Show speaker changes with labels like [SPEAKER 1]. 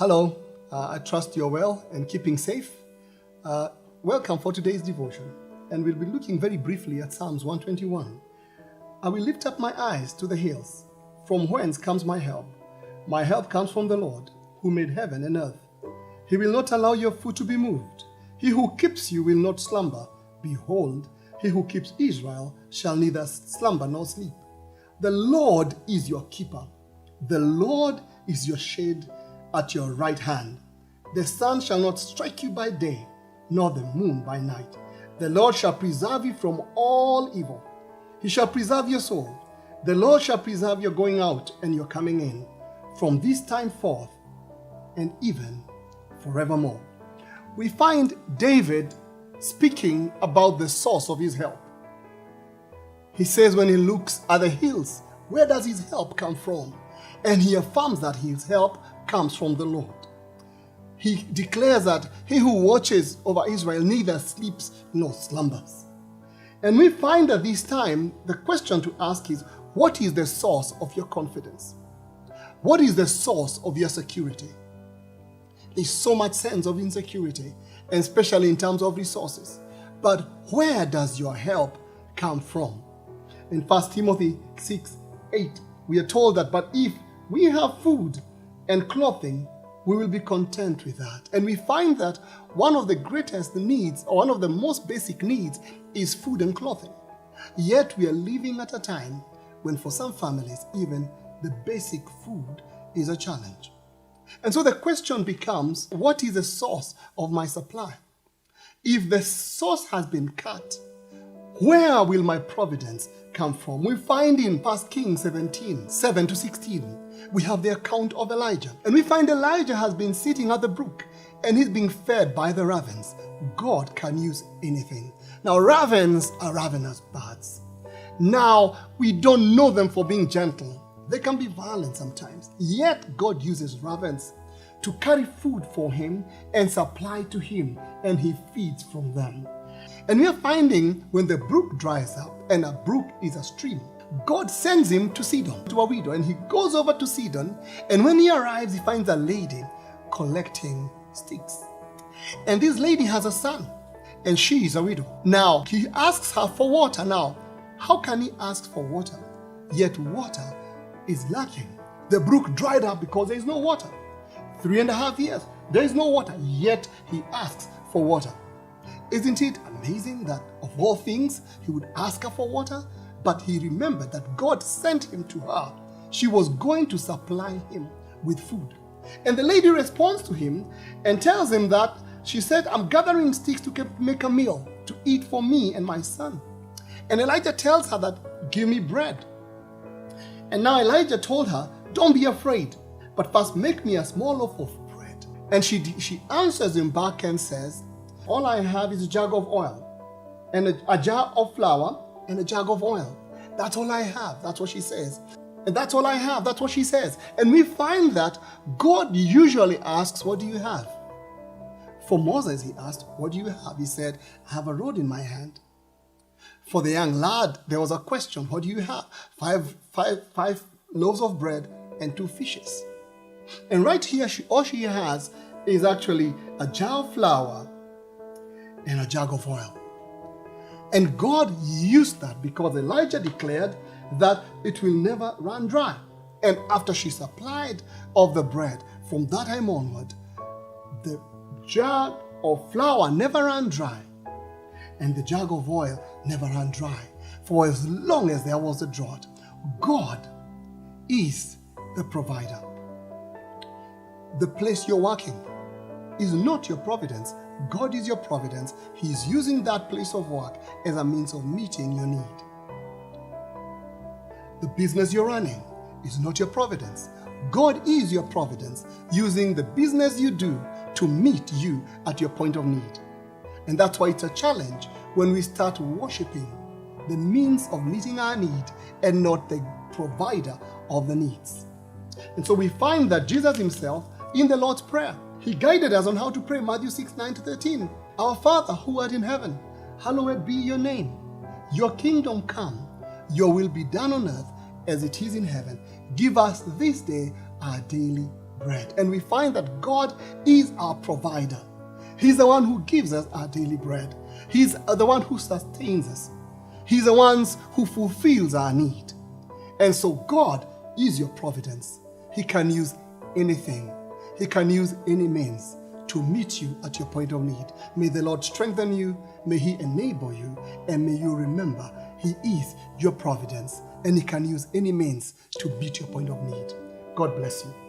[SPEAKER 1] Hello, I trust you're well and keeping safe. Welcome for today's devotion, and we'll be looking very briefly at Psalms 121. I will lift up my eyes to the hills. From whence comes my help? My help comes from the Lord, who made heaven and earth. He will not allow your foot to be moved. He who keeps you will not slumber. Behold, he who keeps Israel shall neither slumber nor sleep. The Lord is your keeper. The Lord is your shade at your right hand. The sun shall not strike you by day, nor the moon by night. The Lord shall preserve you from all evil. He shall preserve your soul. The Lord shall preserve your going out and your coming in, from this time forth and even forevermore. We find David speaking about the source of his help. He says when he looks at the hills, where does his help come from? And he affirms that his help comes from the Lord. He declares that he who watches over Israel neither sleeps nor slumbers. And we find at this time the question to ask is, what is the source of your confidence? What is the source of your security? There's so much sense of insecurity, and especially in terms of resources. But where does your help come from? In 1 Timothy 6:8, we are told that, but if we have food and clothing, we will be content with that. And we find that one of the greatest needs, or one of the most basic needs, is food and clothing. Yet we are living at a time when for some families, even the basic food is a challenge. And so the question becomes, what is the source of my supply? If the source has been cut, where will my providence come from? We find in 1 Kings 17, 7-16, we have the account of Elijah. And we find Elijah has been sitting at the brook and he's being fed by the ravens. God can use anything. Now, ravens are ravenous birds. Now, we don't know them for being gentle. They can be violent sometimes. Yet, God uses ravens to carry food for him and supply to him, and he feeds from them. And we are finding when the brook dries up, and a brook is a stream, God sends him to Sidon, to a widow, and he goes over to Sidon, and when he arrives, he finds a lady collecting sticks. And this lady has a son, and she is a widow. Now, he asks her for water. Now, how can he ask for water? Yet water is lacking. The brook dried up because there is no water. 3.5 years, there is no water, yet he asks for water. Isn't it amazing that of all things, he would ask her for water? But he remembered that God sent him to her. She was going to supply him with food. And the lady responds to him and tells him that she said, I'm gathering sticks to make a meal to eat for me and my son. And Elijah tells her that, give me bread. And now Elijah told her, don't be afraid, but first make me a small loaf of bread. And she answers him back and says, all I have is a jug of oil and a jar of flour and a jug of oil. That's all I have. That's what she says. And that's all I have. That's what she says. And we find that God usually asks, what do you have? For Moses, he asked, what do you have? He said, I have a rod in my hand. For the young lad, there was a question, what do you have? Five loaves of bread and 2 fishes. And right here, all she has is actually a jar of flour and a jug of oil. And God used that because Elijah declared that it will never run dry. And after she supplied of the bread, from that time onward, the jug of flour never ran dry, and the jug of oil never ran dry. For as long as there was a drought, God is the provider. The place you're working is not your providence. God is your providence. He's using that place of work as a means of meeting your need. The business you're running is not your providence. God is your providence, using the business you do to meet you at your point of need. And that's why it's a challenge when we start worshiping the means of meeting our need and not the provider of the needs. And so we find that Jesus himself, in the Lord's Prayer, he guided us on how to pray. Matthew 6:9-13. Our Father who art in heaven, hallowed be your name. Your kingdom come, your will be done on earth as it is in heaven. Give us this day our daily bread. And we find that God is our provider. He's the one who gives us our daily bread. He's the one who sustains us. He's the one who fulfills our need. And so God is your providence. He can use anything. He can use any means to meet you at your point of need. May the Lord strengthen you. May He enable you. And may you remember He is your providence. And He can use any means to meet your point of need. God bless you.